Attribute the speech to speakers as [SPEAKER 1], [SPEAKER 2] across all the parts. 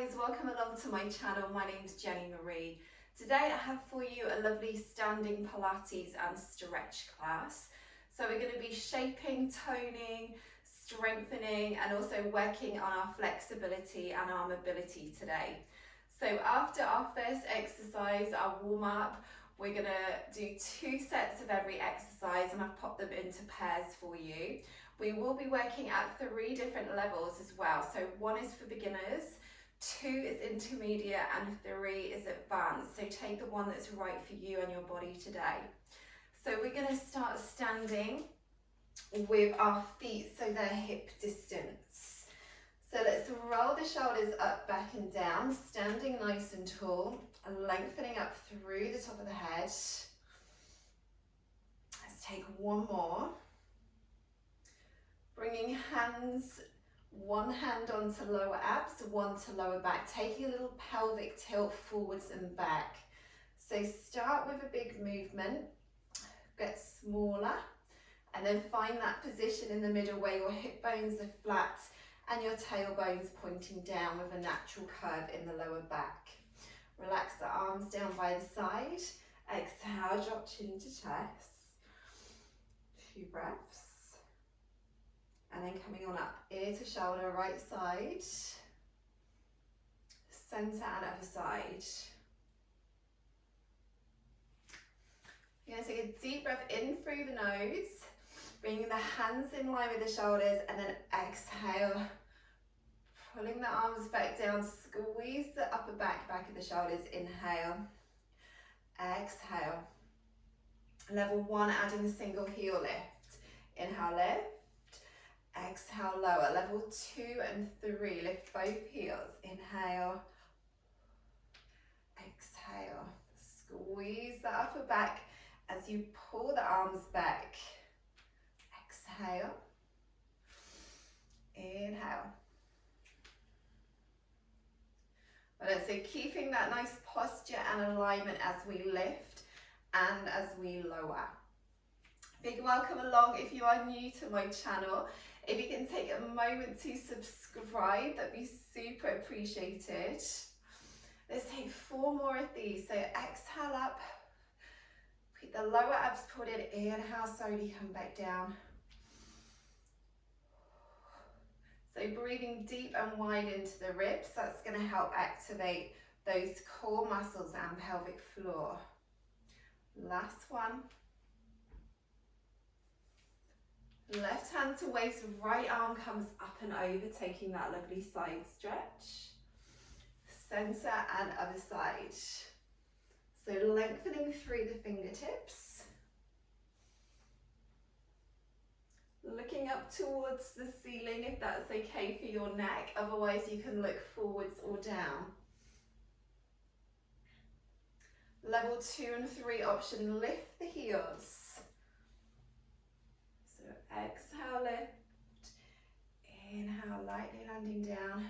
[SPEAKER 1] guys, welcome along to my channel. My name's Jenny Marie. Today I have for you a lovely standing Pilates and stretch class. So we're going to be shaping, toning, strengthening and also working on our flexibility and our mobility today. So after our first exercise, our warm up, we're going to do 2 sets of every exercise and I've popped them into pairs for you. We will be working at 3 different levels as well. So 1 is for beginners, 2 is intermediate and 3 is advanced. So take the one that's right for you and your body today. So we're going to start standing with our feet so they're hip distance. So let's roll the shoulders up, back and down, standing nice and tall, and lengthening up through the top of the head. Let's take 1 more. Bringing hands, 1 hand onto lower abs, 1 to lower back, taking a little pelvic tilt forwards and back. So start with a big movement, get smaller, and then find that position in the middle where your hip bones are flat and your tailbone's pointing down with a natural curve in the lower back. Relax the arms down by the side. Exhale, drop chin to chest. 2 breaths. And then coming on up, ear to shoulder, right side, centre and other side. You're going to take a deep breath in through the nose, bringing the hands in line with the shoulders, and then exhale, pulling the arms back down, squeeze the upper back of the shoulders, inhale, exhale. Level 1, adding a single heel lift. Inhale, lift. Exhale, lower. Level 2 and 3, lift both heels. Inhale, exhale. Squeeze the upper back as you pull the arms back. Exhale, inhale. So keeping that nice posture and alignment as we lift and as we lower. Big welcome along if you are new to my channel. If you can take a moment to subscribe, that'd be super appreciated. Let's take 4 more of these. So exhale up, keep the lower abs pulled in, inhale, slowly come back down. So breathing deep and wide into the ribs, that's going to help activate those core muscles and pelvic floor. Last one. Left hand to waist, right arm comes up and over, taking that lovely side stretch. Centre and other side. So lengthening through the fingertips. Looking up towards the ceiling if that's okay for your neck, otherwise you can look forwards or down. Level 2 and 3 option, lift the heels. So exhale, lift, inhale, lightly landing down.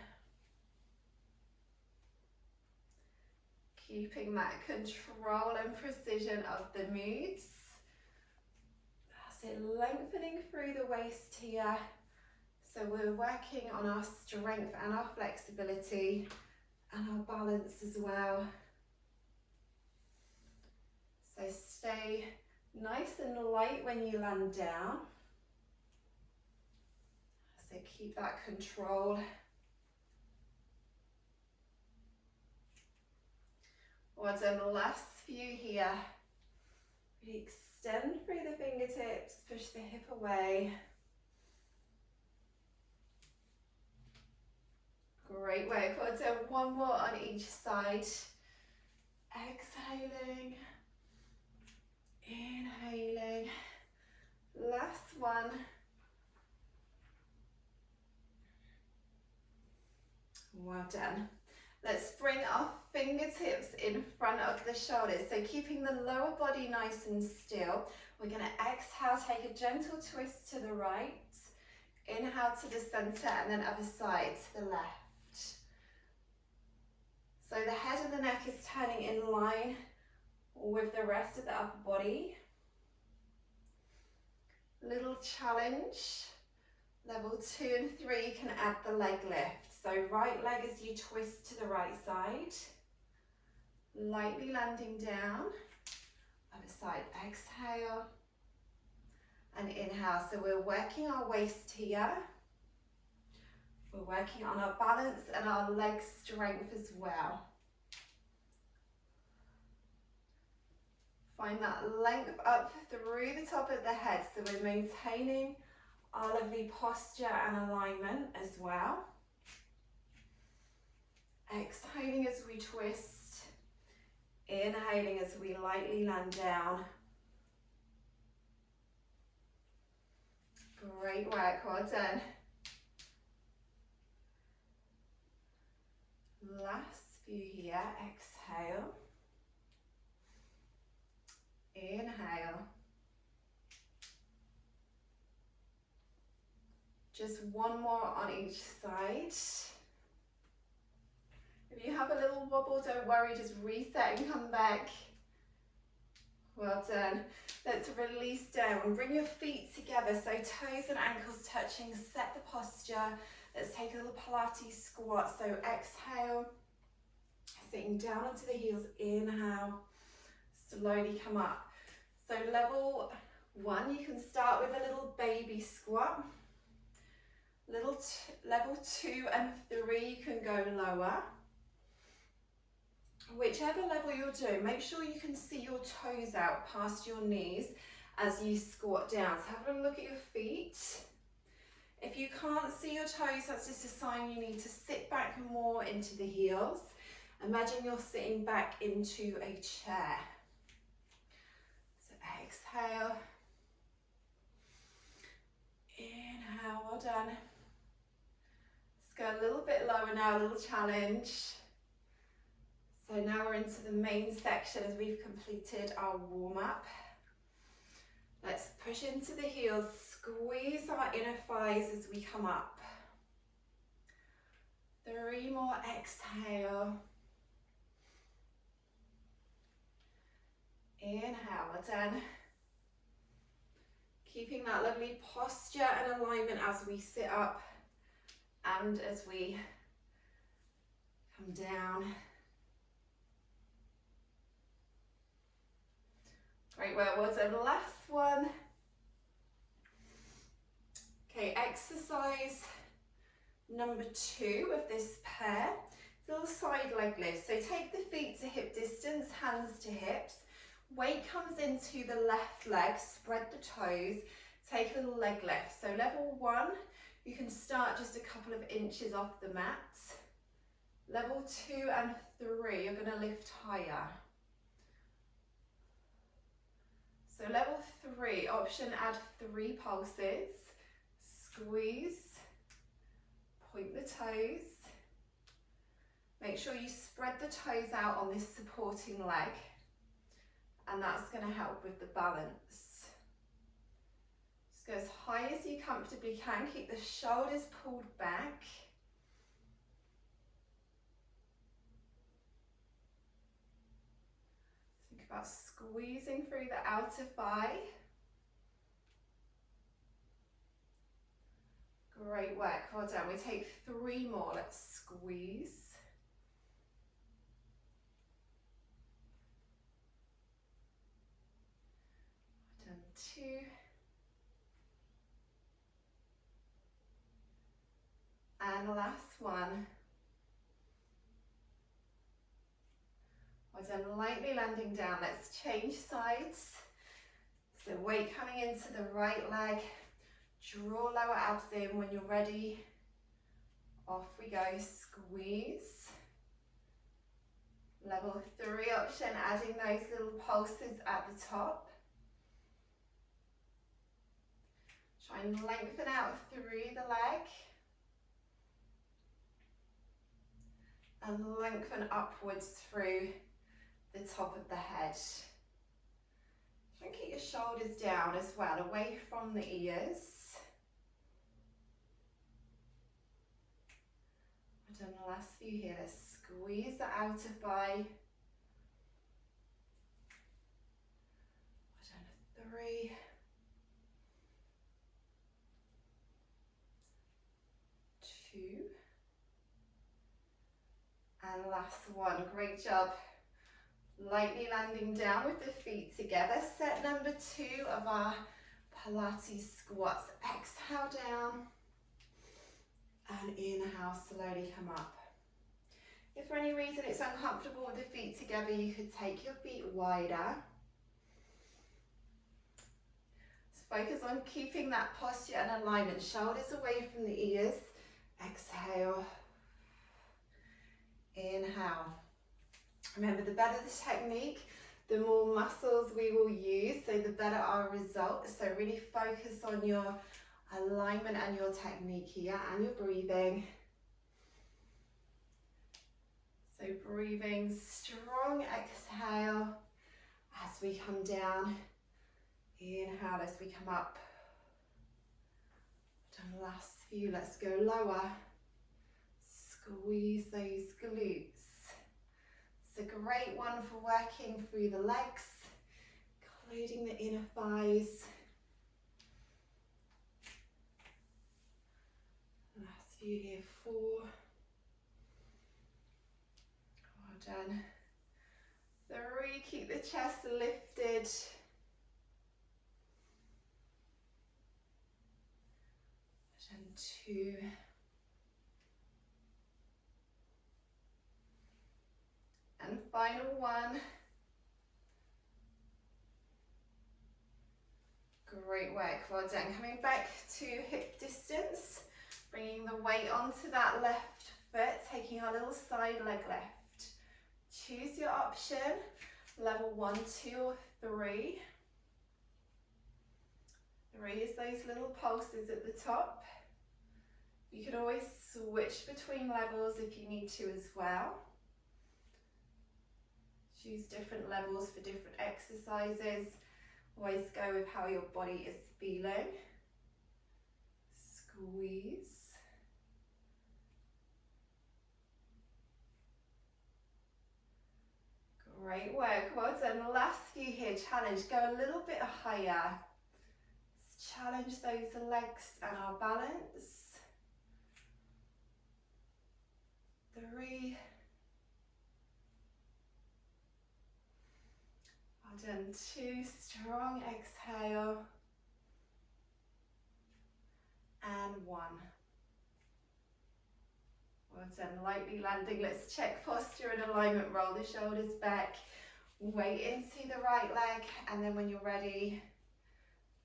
[SPEAKER 1] Keeping that control and precision of the moves. That's it, lengthening through the waist here. So we're working on our strength and our flexibility and our balance as well. So stay nice and light when you land down. So keep that control. Well done, the last few here. Really extend through the fingertips, push the hip away. Great work, well done, 1 more on each side. Exhaling, inhaling, last one. Well done. Let's bring our fingertips in front of the shoulders. So keeping the lower body nice and still. We're going to exhale, take a gentle twist to the right. Inhale to the center and then other side to the left. So the head and the neck is turning in line with the rest of the upper body. Little challenge. Level 2 and 3, you can add the leg lift. So right leg as you twist to the right side, lightly landing down, other side, exhale and inhale. So we're working our waist here. We're working on our balance and our leg strength as well. Find that length up through the top of the head, so we're maintaining our lovely posture and alignment as well. Exhaling as we twist, inhaling as we lightly land down. Great work, well done. Last few here, exhale, inhale. Just one more on each side. If you have a little wobble, don't worry, just reset and come back. Well done. Let's release down. Bring your feet together, so toes and ankles touching. Set the posture. Let's take a little Pilates squat. So exhale, sitting down onto the heels. Inhale, slowly come up. So level 1, you can start with a little baby squat. Level 2 and 3, you can go lower. Whichever level you're doing, make sure you can see your toes out past your knees as you squat down. So have a look at your feet. If you can't see your toes, that's just a sign you need to sit back more into the heels. Imagine you're sitting back into a chair. So exhale, inhale, well done. Let's go a little bit lower now, a little challenge. So now we're into the main section as we've completed our warm-up. Let's push into the heels, squeeze our inner thighs as we come up. 3 more, exhale. Inhale, well done. Keeping that lovely posture and alignment as we sit up and as we come down. Great work, well done. Last one. Okay, exercise number 2 of this pair. Little side leg lift. So take the feet to hip distance, hands to hips. Weight comes into the left leg, spread the toes, take a little leg lift. So level 1, you can start just a couple of inches off the mat. Level 2 and 3, you're going to lift higher. So level 3, option add 3 pulses. Squeeze, point the toes. Make sure you spread the toes out on this supporting leg, and that's going to help with the balance. Just go as high as you comfortably can. Keep the shoulders pulled back. Think about squeezing through the outer thigh. Great work, well done. We take 3 more, let's squeeze. Done 2. And last one. Well done, lightly landing down. Let's change sides. So weight coming into the right leg. Draw lower abs in when you're ready. Off we go, squeeze. Level 3 option, adding those little pulses at the top. Try and lengthen out through the leg. And lengthen upwards through the top of the head. Try and keep your shoulders down as well, away from the ears. I've done the last few here. Let's squeeze the outer thigh. I've done 3. And last one, great job. Lightly landing down with the feet together. Set number 2 of our Pilates squats. Exhale down and inhale, slowly come up. If for any reason it's uncomfortable with the feet together, you could take your feet wider. Focus on keeping that posture and alignment. Shoulders away from the ears. Exhale. Inhale. Remember, the better the technique, the more muscles we will use, so the better our result. So really focus on your alignment and your technique here and your breathing. So breathing, strong exhale as we come down. Inhale as we come up. Done last few, let's go lower. Squeeze those glutes. It's a great one for working through the legs, including the inner thighs. Last few here, 4. Well done. 3, keep the chest lifted. And 2. And final 1. Great work, well done. Coming back to hip distance, bringing the weight onto that left foot, taking our little side leg left. Choose your option, level 1, 2 or 3. 3 is those little pulses at the top. You can always switch between levels if you need to as well. Choose different levels for different exercises. Always go with how your body is feeling. Squeeze. Great work, well done. Last few here, challenge, go a little bit higher. Challenge those legs and our balance. 3. Well done, 2, strong exhale. And 1. Well done, lightly landing. Let's check posture and alignment. Roll the shoulders back, weight into the right leg, and then when you're ready,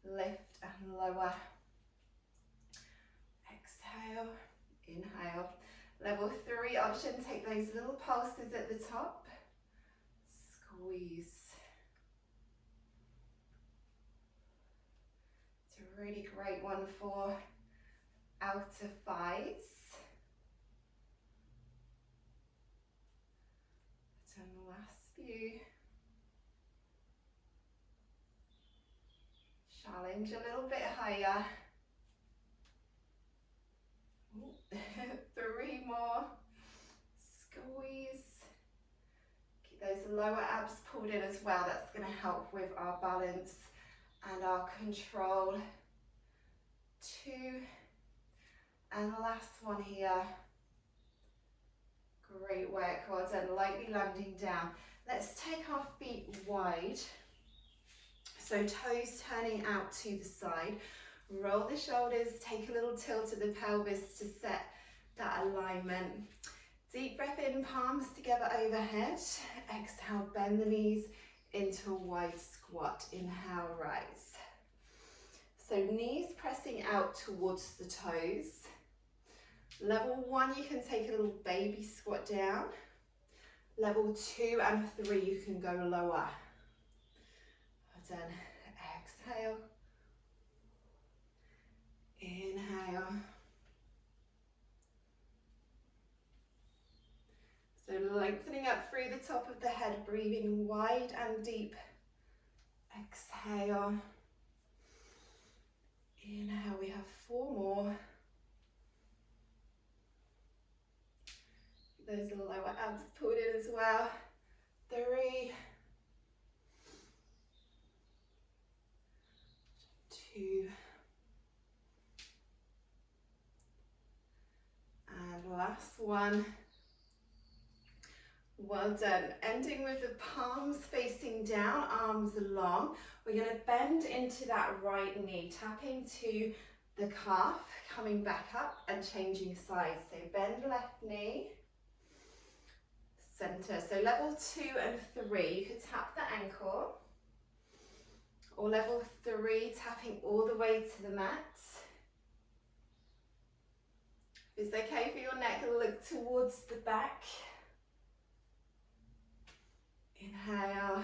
[SPEAKER 1] lift and lower. Exhale, inhale. Level 3 option, take those little pulses at the top. Squeeze. It's a really great one for outer thighs. And the last few. Challenge a little bit higher. 3 more. Squeeze. Keep those lower abs pulled in as well. That's going to help with our balance and our control. 2. And last one here. Great work, well done. Lightly landing down. Let's take our feet wide. So toes turning out to the side. Roll the shoulders, take a little tilt of the pelvis to set that alignment. Deep breath in, palms together overhead. Exhale, bend the knees into a wide squat. Inhale, rise. So knees pressing out towards the toes. Level 1, you can take a little baby squat down. Level 2 and 3, you can go lower. Well done. Exhale. Inhale. So lengthening up through the top of the head, breathing wide and deep. Exhale. Inhale, we have 4 more. Those lower abs pulled in as well. 3. 2. And last one. Well done. Ending with the palms facing down, arms long. We're going to bend into that right knee, tapping to the calf, coming back up and changing sides. So bend left knee, center. So level 2 and 3, you could tap the ankle. Or level 3, tapping all the way to the mat. If it's okay for your neck, look towards the back. Inhale,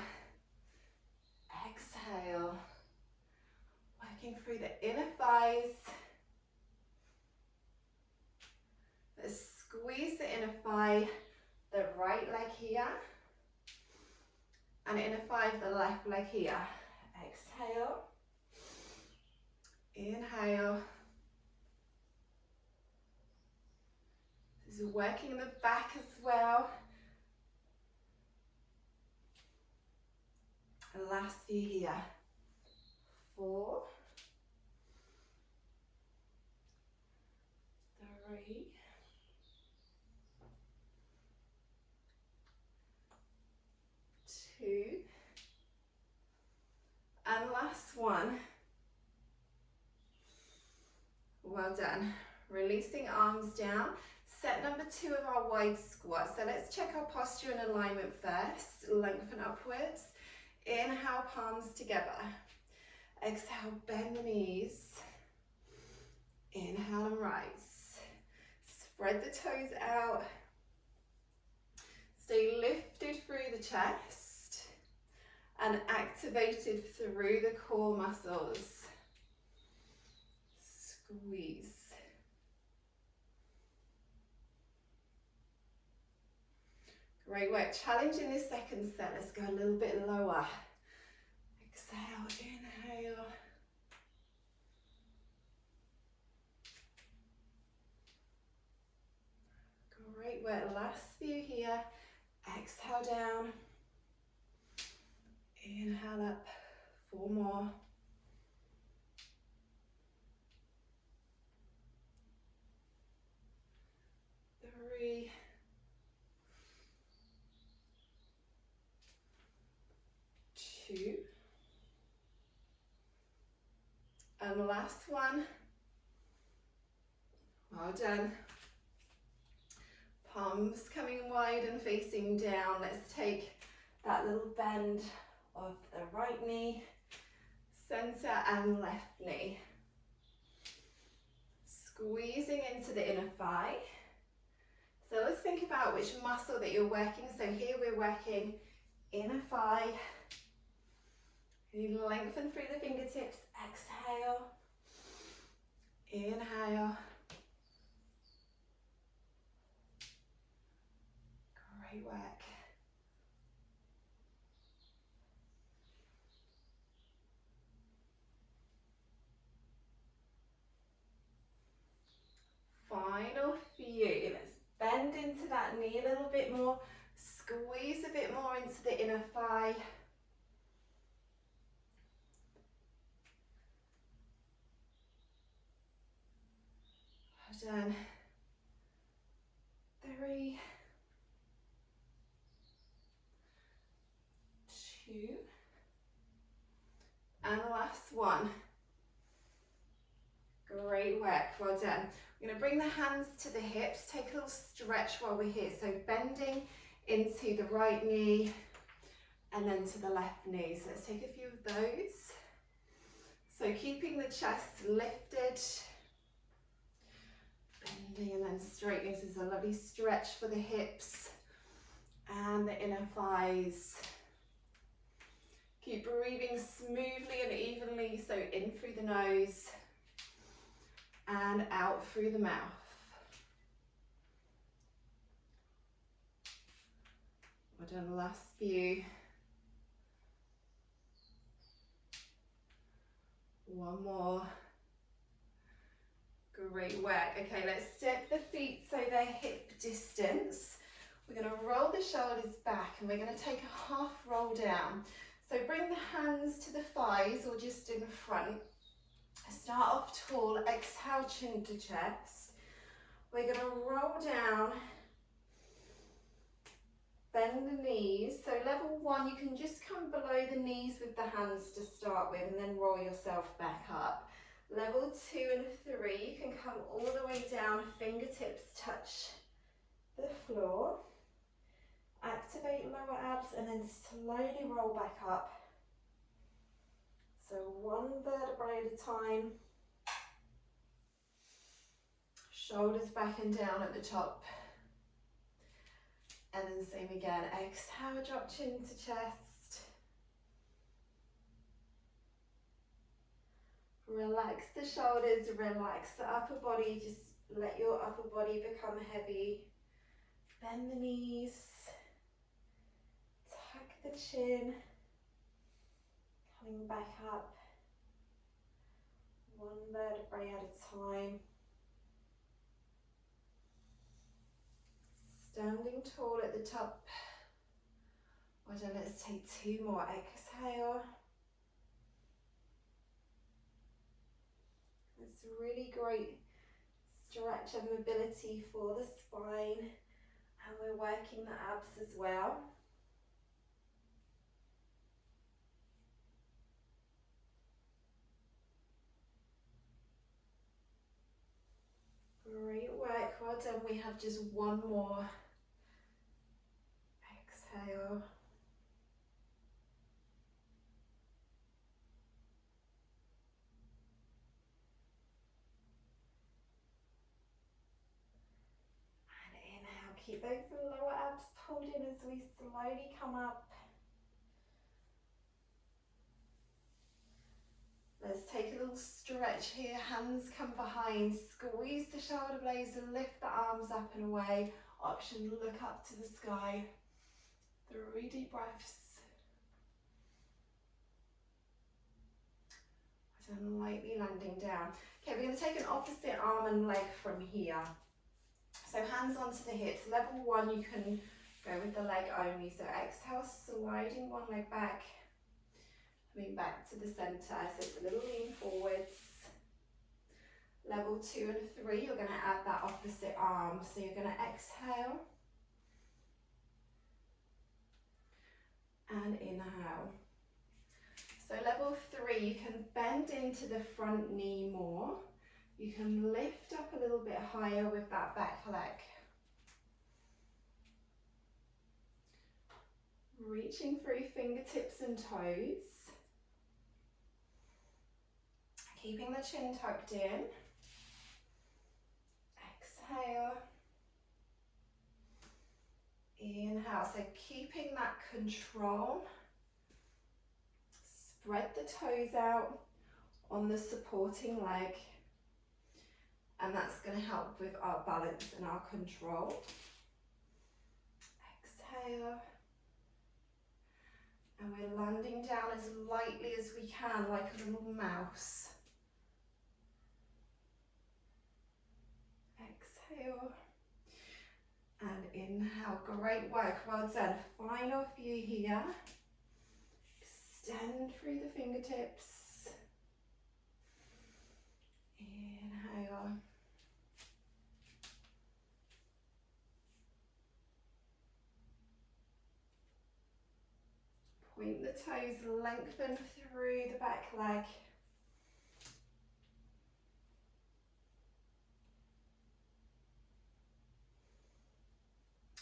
[SPEAKER 1] exhale. Working through the inner thighs. Let's squeeze the inner thigh, the right leg here. And inner thigh, the left leg here. Exhale. Inhale. This is working the back as well. And last few here. 4, 3, 2, and last one. Well done. Releasing arms down. Set number 2 of our wide squat. So let's check our posture and alignment first. Lengthen upwards. Inhale, palms together. Exhale, bend the knees. Inhale and rise. Spread the toes out. Stay lifted through the chest and activated through the core muscles. Squeeze. Great work. Challenge in this second set. Let's go a little bit lower. Exhale, inhale. Great work. Last few here. Exhale down. Inhale up. 4 more. 3. 2. And the last one. Well done. Palms coming wide and facing down. Let's take that little bend of the right knee, center and left knee. Squeezing into the inner thigh. So let's think about which muscle that you're working. So here we're working inner thigh. You lengthen through the fingertips. Exhale. Inhale. Great work. Final few. Let's bend into that knee a little bit more. Squeeze a bit more into the inner thigh. Well done. 3, 2, and last one. Great work, well done. We're going to bring the hands to the hips, take a little stretch while we're here. So bending into the right knee and then to the left knee. So let's take a few of those. So keeping the chest lifted, bending and then straightening. This is a lovely stretch for the hips and the inner thighs. Keep breathing smoothly and evenly, so in through the nose and out through the mouth. Well done, last few. 1 more. Great work. Okay, let's step the feet so they're hip distance. We're going to roll the shoulders back and we're going to take a half roll down. So bring the hands to the thighs or just in front. Start off tall, exhale chin to chest. We're going to roll down, bend bend the knees. So level 1, you can just come below the knees with the hands to start with and then roll yourself back up. Level 2 and 3, you can come all the way down, fingertips touch the floor. Activate lower abs and then slowly roll back up. So one vertebrae at a time. Shoulders back and down at the top. And then same again. Exhale, drop chin to chest. Relax the shoulders, relax the upper body. Just let your upper body become heavy. Bend the knees. Tuck the chin. Coming back up. One vertebrae at a time. Standing tall at the top. Well done, let's take 2 more. Exhale. It's a really great stretch and mobility for the spine, and we're working the abs as well. Great work, well done. We have just 1 more. Exhale. And inhale, keep those lower abs pulled in as we slowly come up. Let's take a little stretch here, hands come behind, squeeze the shoulder blades and lift the arms up and away. Option, look up to the sky. 3 deep breaths. And lightly landing down. Okay, we're going to take an opposite arm and leg from here. So hands onto the hips. Level 1, you can go with the leg only. So exhale, sliding one leg back. Coming back to the center, so it's a little lean forwards. Level 2 and 3, you're going to add that opposite arm. So you're going to exhale and inhale. So level 3, you can bend into the front knee more. You can lift up a little bit higher with that back leg. Reaching through fingertips and toes. Keeping the chin tucked in. Exhale. Inhale, so keeping that control. Spread the toes out on the supporting leg. And that's going to help with our balance and our control. Exhale. And we're landing down as lightly as we can, like a little mouse. Exhale. And inhale. Great work, well done. Final few here. Extend through the fingertips. Inhale. Point the toes, lengthen through the back leg.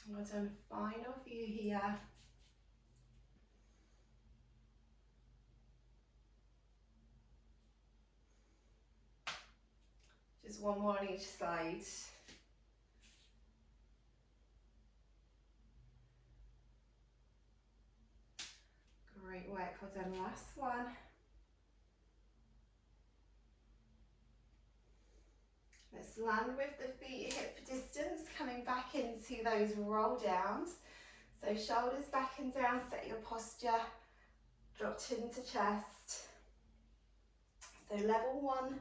[SPEAKER 1] Well done, final view here. Just 1 more on each side. Great work, well done, last one. Let's land with the feet hip distance, coming back into those roll downs. So shoulders back and down, set your posture, drop chin to chest. So level 1,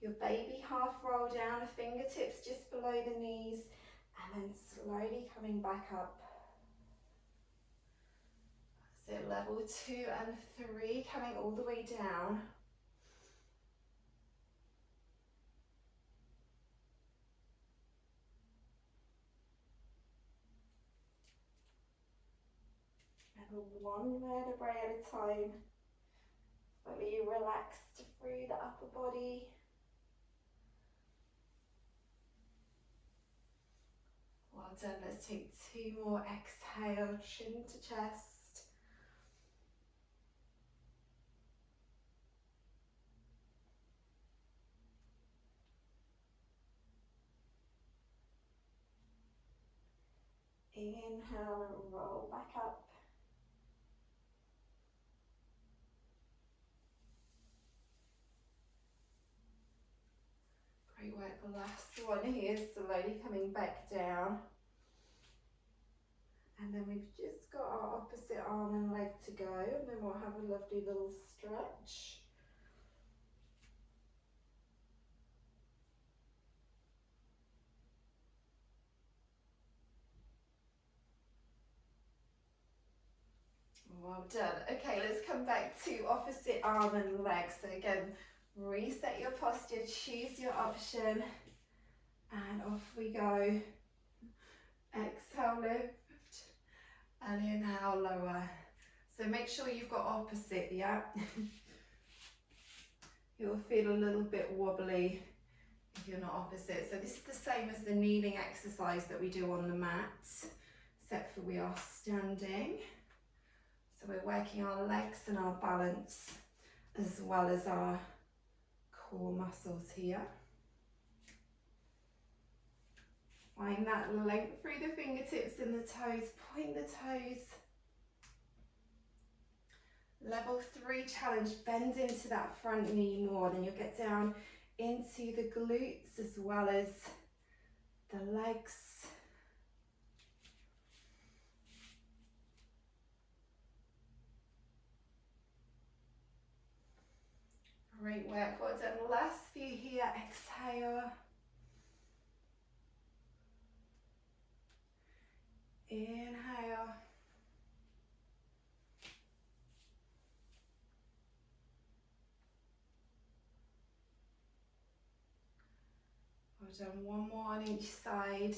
[SPEAKER 1] your baby half roll down, fingertips just below the knees, and then slowly coming back up. So level 2 and 3, coming all the way down. over one vertebrae at a time. Fully relaxed through the upper body. Well done. Let's take 2 more. Exhale, chin to chest. Inhale and roll back up. Great work. The last one here, slowly coming back down. And then we've just got our opposite arm and leg to go, and then we'll have a lovely little stretch. Well done. Okay, let's come back to opposite arm and leg. So again, reset your posture, choose your option, and off we go. Exhale, lift, and inhale, lower. So make sure you've got opposite, yeah? You'll feel a little bit wobbly if you're not opposite. So this is the same as the kneeling exercise that we do on the mat, except for we are standing. So we're working our legs and our balance as well as our core muscles here. Find that length through the fingertips and the toes. Point the toes. Level 3 challenge. Bend into that front knee more. Then you'll get down into the glutes as well as the legs. Great work. Well done. Last few here. Exhale. Inhale. Well done. One more on each side.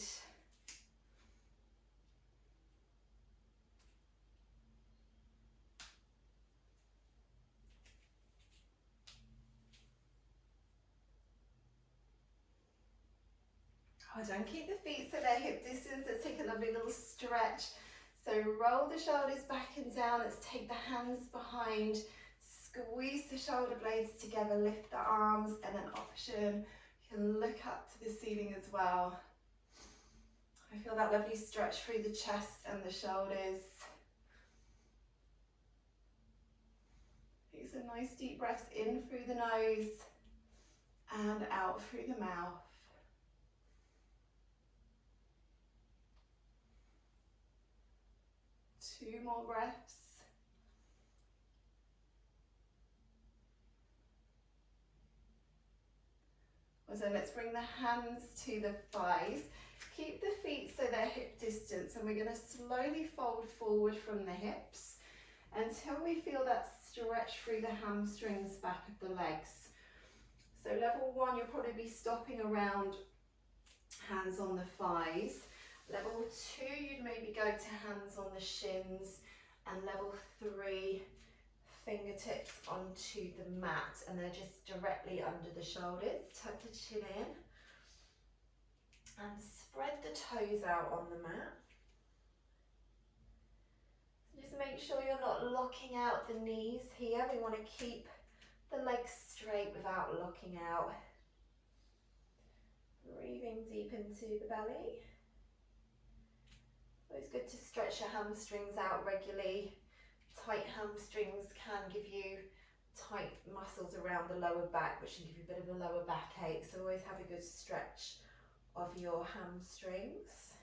[SPEAKER 1] Well done. Keep the feet so they're hip distance. Let's take a lovely little stretch. So roll the shoulders back and down. Let's take the hands behind. Squeeze the shoulder blades together. Lift the arms, and an option. You can look up to the ceiling as well. I feel that lovely stretch through the chest and the shoulders. Take some nice deep breaths in through the nose and out through the mouth. 2 more breaths. So let's bring the hands to the thighs. Keep the feet so they're hip distance, and we're going to slowly fold forward from the hips until we feel that stretch through the hamstrings, back of the legs. So level 1, you'll probably be stopping around hands on the thighs. Level 2, you'd maybe go to hands on the shins, and level 3, fingertips onto the mat, and they're just directly under the shoulders. Tuck the chin in and spread the toes out on the mat. Just make sure you're not locking out the knees here. We want to keep the legs straight without locking out. Breathing deep into the belly. Always good to stretch your hamstrings out regularly. Tight hamstrings can give you tight muscles around the lower back, which can give you a bit of a lower backache. So always have a good stretch of your hamstrings.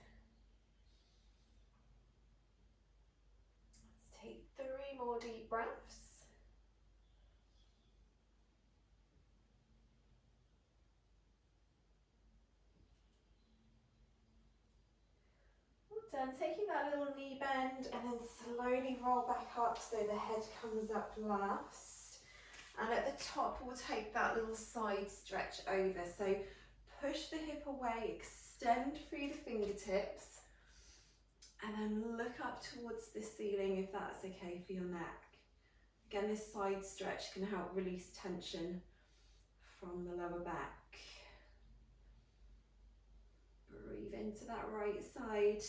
[SPEAKER 1] Let's take 3 more deep breaths. Done. Taking that little knee bend and then slowly roll back up so the head comes up last. And at the top we'll take that little side stretch over. So push the hip away, extend through the fingertips, And then look up towards the ceiling if that's okay for your neck. Again, this side stretch can help release tension from the lower back. Breathe into that right side.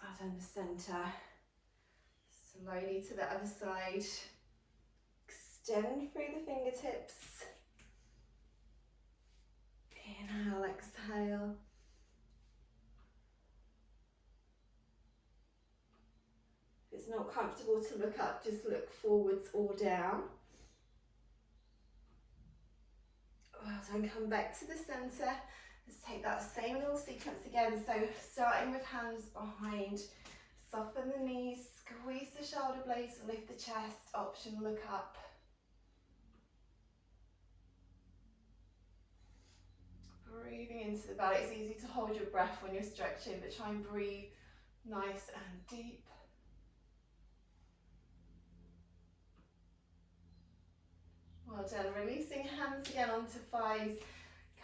[SPEAKER 1] Out down the centre. Slowly to the other side. Extend through the fingertips. Inhale, exhale. If it's not comfortable to look up, just look forwards or down. Well done, come back to the centre. Let's take that same little sequence again. So starting with hands behind, soften the knees, squeeze the shoulder blades, lift the chest, option look up. Breathing into the belly. It's easy to hold your breath when you're stretching, but try and breathe nice and deep. Well done. Releasing hands again onto thighs.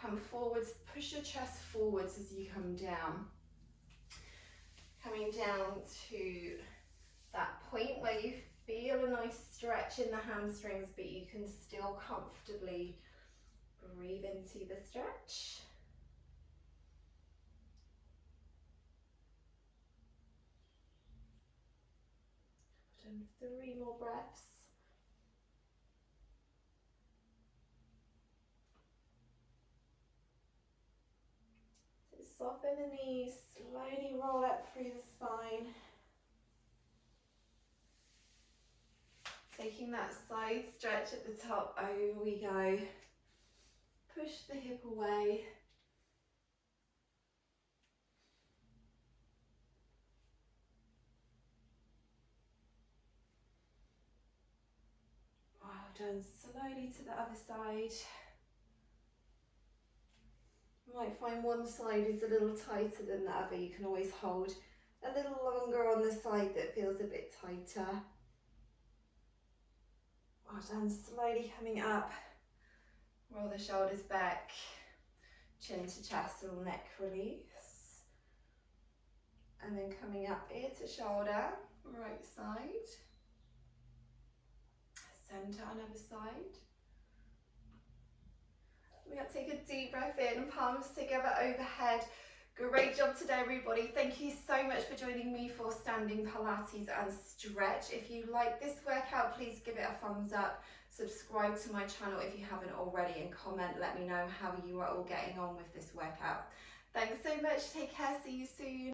[SPEAKER 1] Come forwards, push your chest forwards as you come down. Coming down to that point where you feel a nice stretch in the hamstrings, but you can still comfortably breathe into the stretch. And 3 more breaths. So soften the knees, slowly roll up through the spine. Taking that side stretch at the top, over we go. Push the hip away. Well done, slowly to the other side. You might find one side is a little tighter than the other. You can always hold a little longer on the side that feels a bit tighter. Well done, slowly coming up. Roll the shoulders back, chin to chest, little neck release. And then coming up ear to shoulder, right side. Centre on other side. We're going to take a deep breath in, palms together overhead. Great job today, everybody. Thank you so much for joining me for Standing Pilates and Stretch. If you like this workout, please give it a thumbs up. Subscribe to my channel if you haven't already, and comment. Let me know how you are all getting on with this workout. Thanks so much. Take care. See you soon.